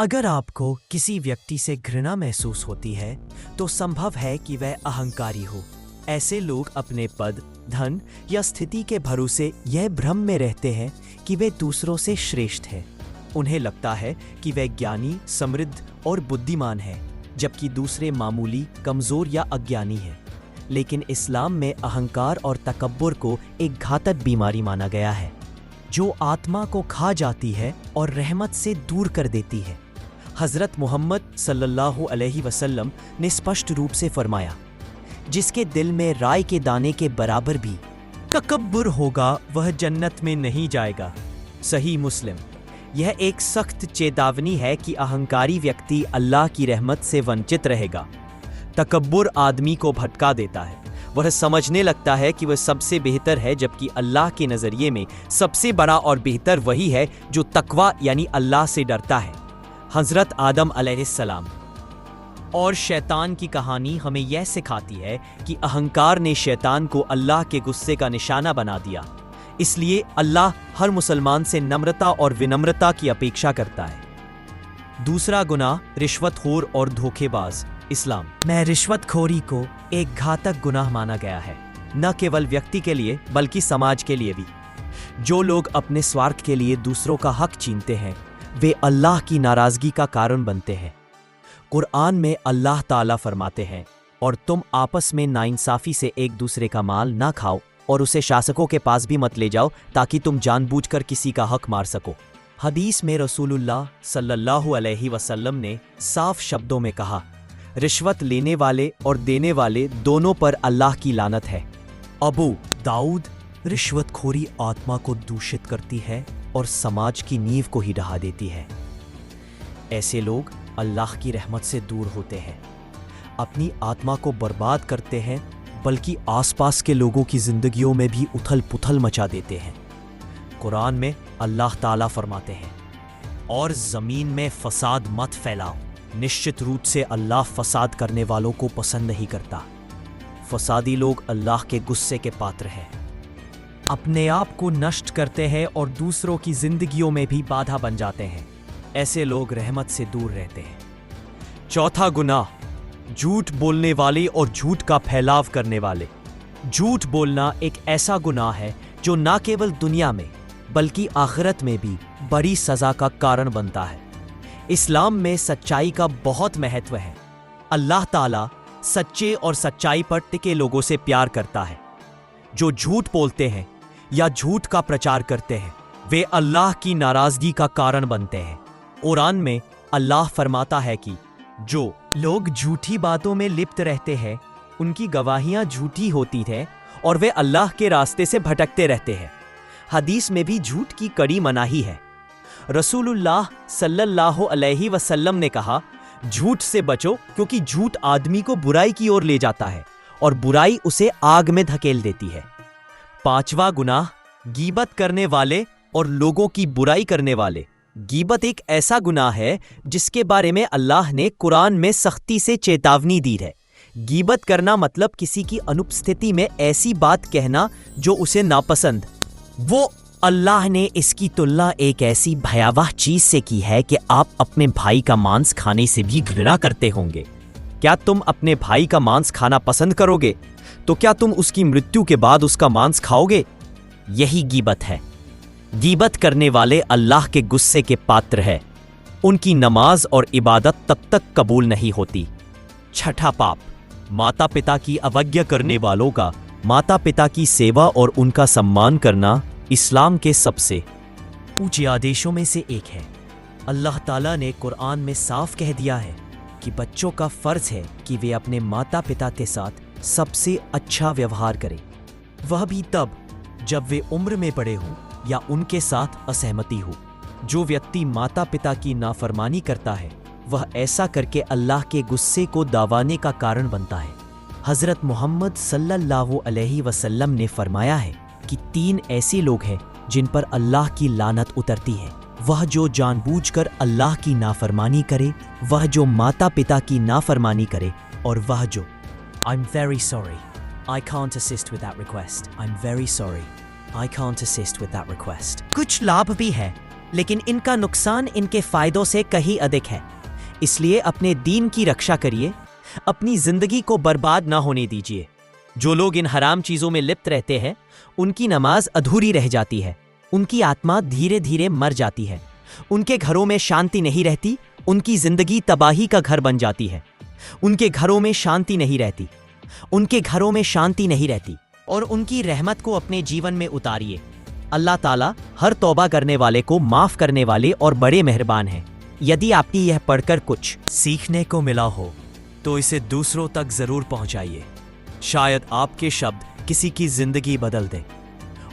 अगर आपको किसी व्यक्ति से घृणा महसूस होती है तो संभव है कि वह अहंकारी हो। ऐसे लोग अपने पद, धन या स्थिति के भरोसे यह भ्रम में रहते हैं कि वे दूसरों से श्रेष्ठ हैं। उन्हें लगता है कि वे ज्ञानी, समृद्ध और बुद्धिमान हैं, जबकि दूसरे मामूली, कमजोर या अज्ञानी हैं। लेकिन इस्लाम में अहंकार और तकब्बुर को एक घातक बीमारी माना गया है, जो आत्मा को खा जाती है और रहमत से दूर कर देती है। हज़रत मोहम्मद सल्लल्लाहु अलैहि वसल्लम ने स्पष्ट रूप से फरमाया, जिसके दिल में राई के दाने के बराबर भी तकब्बुर होगा वह जन्नत में नहीं जाएगा। सही मुस्लिम। यह एक सख्त चेतावनी है कि अहंकारी व्यक्ति अल्लाह की रहमत से वंचित रहेगा। तकब्बुर आदमी को भटका देता है। वह समझने लगता है कि वह सबसे बेहतर है, जबकि अल्लाह के नज़रिए में सबसे बड़ा और बेहतर वही है जो तकवा यानी अल्लाह से डरता है। हज़रत आदम अलैहिस्सलाम और शैतान की कहानी हमें यह सिखाती है कि अहंकार ने शैतान को अल्लाह के गुस्से का निशाना बना दिया। इसलिए अल्लाह हर मुसलमान से नम्रता और विनम्रता की अपेक्षा करता है। दूसरा गुनाह रिश्वतखोर और धोखेबाज। इस्लाम में रिश्वतखोरी को एक घातक गुनाह माना गया है, न केवल व्यक्ति के लिए बल्कि समाज के लिए भी। जो लोग अपने स्वार्थ के लिए दूसरों का हक छीनते हैं, वे अल्लाह की नाराजगी का कारण बनते हैं। कुरान में अल्लाह ताला फरमाते हैं, और तुम आपस में नाइंसाफी से एक दूसरे का माल ना खाओ और उसे शासकों के पास भी मत ले जाओ, ताकि तुम जानबूझकर किसी का हक मार सको। हदीस में रसूलुल्लाह सल्लल्लाहु अलैहि वसल्लम ने साफ शब्दों में कहा, रिश्वत लेने वाले और देने वाले दोनों पर अल्लाह की लानत है। अबू दाऊद। रिश्वतखोरी आत्मा को दूषित करती है और समाज की नींव को ही ढहा देती है। ऐसे लोग अल्लाह की रहमत से दूर होते हैं, अपनी आत्मा को बर्बाद करते हैं, बल्कि आसपास के लोगों की जिंदगियों में भी उथल पुथल मचा देते हैं। कुरान में अल्लाह ताला फरमाते हैं, और ज़मीन में फसाद मत फैलाओ। निश्चित रूप से अल्लाह फसाद करने वालों को पसंद नहीं करता। फसादी लोग अल्लाह के गुस्से के पात्र हैं, अपने आप को नष्ट करते हैं और दूसरों की जिंदगियों में भी बाधा बन जाते हैं। ऐसे लोग रहमत से दूर रहते हैं। चौथा गुनाह, झूठ बोलने वाले और झूठ का फैलाव करने वाले। झूठ बोलना एक ऐसा गुनाह है जो न केवल दुनिया में बल्कि आखिरत में भी बड़ी सजा का कारण बनता है। इस्लाम में सच्चाई का बहुत महत्व है। अल्लाह ताला सच्चे और सच्चाई पर टिके लोगों से प्यार करता है। जो झूठ बोलते हैं या झूठ का प्रचार करते हैं, वे अल्लाह की नाराजगी का कारण बनते हैं। कुरान में अल्लाह फरमाता है कि जो लोग झूठी बातों में लिप्त रहते हैं, उनकी गवाहियां झूठी होती हैं और वे अल्लाह के रास्ते से भटकते रहते हैं। हदीस में भी झूठ की कड़ी मनाही है। रसूलुल्लाह सल्लल्लाहु अलैहि वसल्लम ने कहा, झूठ से बचो, क्योंकि झूठ आदमी को बुराई की ओर ले जाता है और बुराई उसे आग में धकेल देती है। पांचवा गुनाह, गीबत करने वाले और लोगों की बुराई करने वाले। गीबत एक ऐसा गुनाह है जिसके बारे में अल्लाह ने कुरान में सख्ती से चेतावनी दी है। गीबत करना मतलब किसी की अनुपस्थिति में ऐसी बात कहना जो उसे नापसंद। वो अल्लाह ने इसकी तुलना एक ऐसी भयावह चीज से की है कि आप अपने भाई का मांस खाने से भी घृणा करते होंगे। क्या तुम अपने भाई का मांस खाना पसंद करोगे? तो क्या तुम उसकी मृत्यु के बाद उसका मांस खाओगे? यही गीबत है। गीबत करने वाले अल्लाह के गुस्से के पात्र है। उनकी नमाज और इबादत तब तक कबूल नहीं होती। छठा पाप, माता पिता की अवज्ञा करने वालों का माता पिता की सेवा और उनका सम्मान करना इस्लाम के सबसे ऊंचे आदेशों में से एक है। अल्लाह ताला ने कुरान में साफ कह दिया है कि बच्चों का फर्ज है कि वे अपने माता पिता के साथ सबसे अच्छा व्यवहार करें, वह भी तब जब वे उम्र में बड़े हों या उनके साथ असहमति हो। जो व्यक्ति माता पिता की नाफरमानी करता है, वह ऐसा करके अल्लाह के गुस्से को दबाने का कारण बनता है। हज़रत मोहम्मद सल्लल्लाहु अलैहि वसल्लम ने फरमाया है कि 3 ऐसे लोग हैं जिन पर अल्लाह की लानत उतरती है। वह जो जानबूझकर अल्लाह की नाफरमानी करे, वह जो माता पिता की नाफरमानी करे, और वह जो I'm very sorry, I can't assist with that request. I'm very sorry, I can't assist with that request. कुछ लाभ भी है। लेकिन इनका नुकसान इनके फायदों से कहीं अधिक है। इसलिए अपने दीन की रक्षा करिए, अपनी जिंदगी को बर्बाद ना होने दीजिए। जो लोग इन हराम चीजों में लिप्त रहते हैं, उनकी नमाज अधूरी रह जाती है, उनकी आत्मा धीरे धीरे मर जाती है, उनके घरों में शांति नहीं रहती, उनकी जिंदगी तबाही का घर बन जाती है। उनके घरों में शांति नहीं रहती, उनके घरों में शांति नहीं रहती और उनकी रहमत को अपने जीवन में उतारिए। अल्लाह ताला हर तौबा करने वाले को माफ करने वाले और बड़े मेहरबान हैं। यदि आपकी यह पढ़कर कुछ सीखने को मिला हो तो इसे दूसरों तक जरूर पहुंचाइए। शायद आपके शब्द किसी की जिंदगी बदल दें।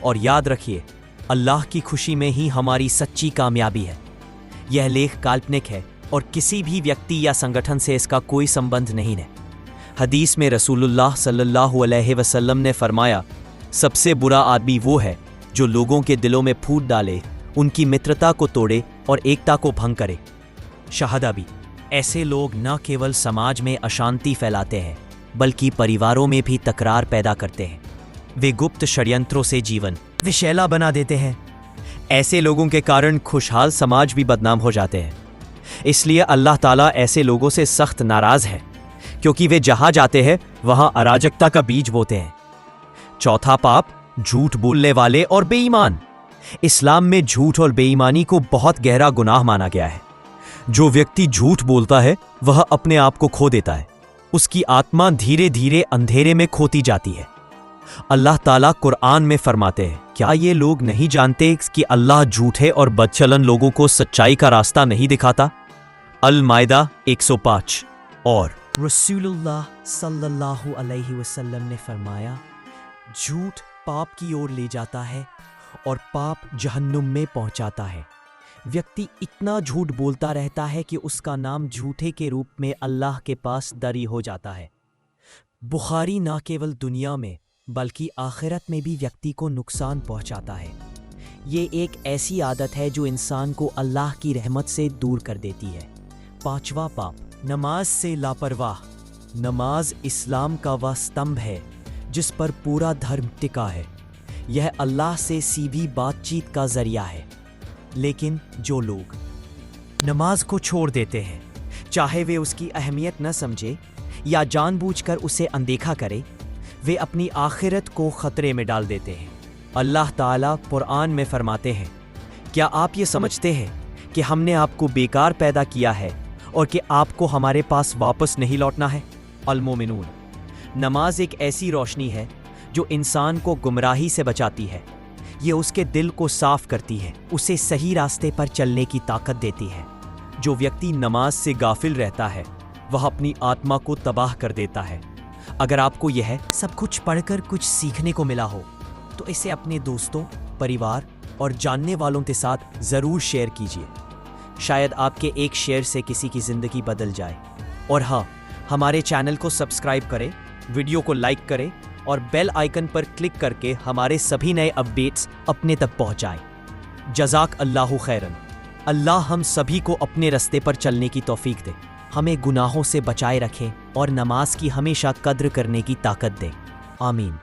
और याद रखिए, अल्लाह की खुशी में ही हमारी सच्ची कामयाबी है। यह लेख काल्पनिक है और किसी भी व्यक्ति या संगठन से इसका कोई संबंध नहीं है। हदीस में रसूलुल्लाह सल्लल्लाहु अलैहि वसल्लम ने फरमाया, सबसे बुरा आदमी वो है जो लोगों के दिलों में फूट डाले, उनकी मित्रता को तोड़े और एकता को भंग करे। शहादा भी, ऐसे लोग न केवल समाज में अशांति फैलाते हैं बल्कि परिवारों में भी तकरार पैदा करते हैं। वे गुप्त षड्यंत्रों से जीवन विषैला बना देते हैं। ऐसे लोगों के कारण खुशहाल समाज भी बदनाम हो जाते हैं। इसलिए अल्लाह ताला ऐसे लोगों से सख्त नाराज है, क्योंकि वे जहां जाते हैं वहां अराजकता का बीज बोते हैं। चौथा पाप, झूठ बोलने वाले और बेईमान। इस्लाम में झूठ और बेईमानी को बहुत गहरा गुनाह माना गया है। जो व्यक्ति झूठ बोलता है वह अपने आप को खो देता है, उसकी आत्मा धीरे धीरे अंधेरे में खोती जाती है। अल्लाह ताला कुरान में फरमाते हैं, क्या ये लोग नहीं जानते कि अल्लाह झूठे और बदचलन लोगों को सच्चाई का रास्ता नहीं दिखाता? अल माइदा 105। और रसूलुल्लाह सल्लल्लाहु अलैहि वसल्लम ने फरमाया, झूठ पाप की ओर ले जाता है और पाप जहन्नुम में पहुंचाता है। व्यक्ति इतना झूठ बोलता रहता है कि उसका नाम झूठे के रूप में अल्लाह के पास दरी हो जाता है। बुखारी ना केवल दुनिया में बल्कि आखिरत में भी व्यक्ति को नुकसान पहुंचाता है। ये एक ऐसी आदत है जो इंसान को अल्लाह की रहमत से दूर कर देती है। पांचवा पाप, नमाज से लापरवाह। नमाज इस्लाम का वह स्तंभ है जिस पर पूरा धर्म टिका है। यह अल्लाह से सीधी बातचीत का जरिया है। लेकिन जो लोग नमाज को छोड़ देते हैं, चाहे वे उसकी अहमियत न समझे या जानबूझकर उसे अनदेखा करे, वे अपनी आखिरत को खतरे में डाल देते हैं। अल्लाह ताला कुरान में फरमाते हैं, क्या आप ये समझते हैं कि हमने आपको बेकार पैदा किया है और कि आपको हमारे पास वापस नहीं लौटना है? अल मोमिनून। नमाज एक ऐसी रोशनी है जो इंसान को गुमराही से बचाती है। ये उसके दिल को साफ करती है, उसे सही रास्ते पर चलने की ताकत देती है। जो व्यक्ति नमाज से गाफिल रहता है वह अपनी आत्मा को तबाह कर देता है। अगर आपको यह सब कुछ पढ़कर कुछ सीखने को मिला हो तो इसे अपने दोस्तों, परिवार और जानने वालों के साथ ज़रूर शेयर कीजिए। शायद आपके एक शेयर से किसी की ज़िंदगी बदल जाए। और हाँ, हमारे चैनल को सब्सक्राइब करें, वीडियो को लाइक करें और बेल आइकन पर क्लिक करके हमारे सभी नए अपडेट्स अपने तक पहुंचाएं। जज़ाक अल्लाहु खैरन। अल्लाह हम सभी को अपने रास्ते पर चलने की तौफीक दे, हमें गुनाहों से बचाए रखें और नमाज की हमेशा कद्र करने की ताकत दे। आमीन।